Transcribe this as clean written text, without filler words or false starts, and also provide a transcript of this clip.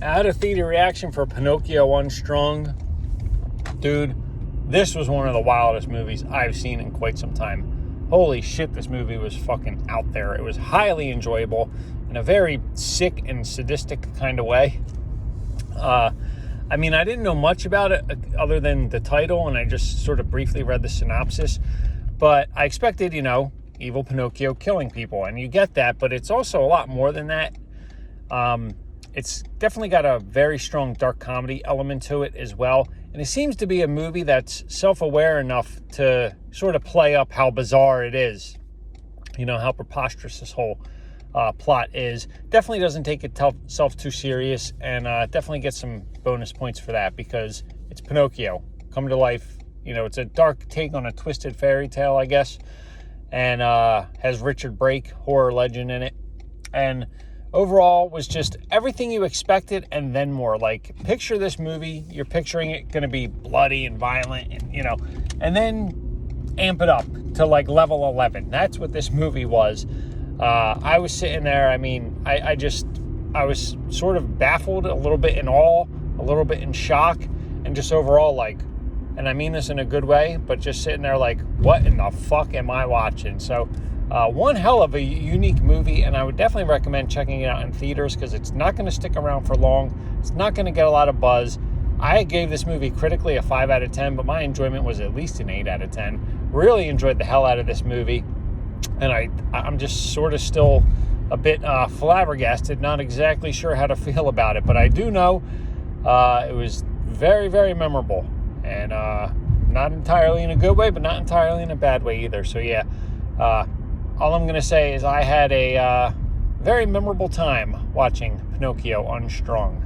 Out of theater reaction for Pinocchio Unstrung. Dude, this was one of the wildest movies I've seen in quite some time. Holy shit, this movie was fucking out there. It was highly enjoyable in a very sick and sadistic kind of way. I mean, I didn't know much about it other than the title, and I just sort of briefly read the synopsis. But I expected, evil Pinocchio killing people, and you get that, but it's also a lot more than that. It's definitely got a very strong dark comedy element to it as well. And it seems to be a movie that's self-aware enough to sort of play up how bizarre it is. How preposterous this whole plot is. Definitely doesn't take itself too serious, and definitely gets some bonus points for that because it's Pinocchio come to life. It's a dark take on a twisted fairy tale, I guess, and has Richard Brake, horror legend, in it. And overall was just everything you expected and then more. Like, picture this movie, you're picturing it going to be bloody and violent, and then amp it up to like level 11. That's what this movie was. I was sitting there, I was sort of baffled, a little bit in awe, a little bit in shock, and just overall like, and I mean this in a good way, but just sitting there like, what in the fuck am I watching? So one hell of a unique movie, and I would definitely recommend checking it out in theaters because it's not going to stick around for long. It's not going to get a lot of buzz. I gave this movie critically a 5 out of 10, but my enjoyment was at least an 8 out of 10. Really enjoyed the hell out of this movie, and I'm just sort of still a bit flabbergasted, not exactly sure how to feel about it, but I do know it was very, very memorable, and not entirely in a good way, but not entirely in a bad way either. So yeah, all I'm going to say is I had a very memorable time watching Pinocchio Unstrung.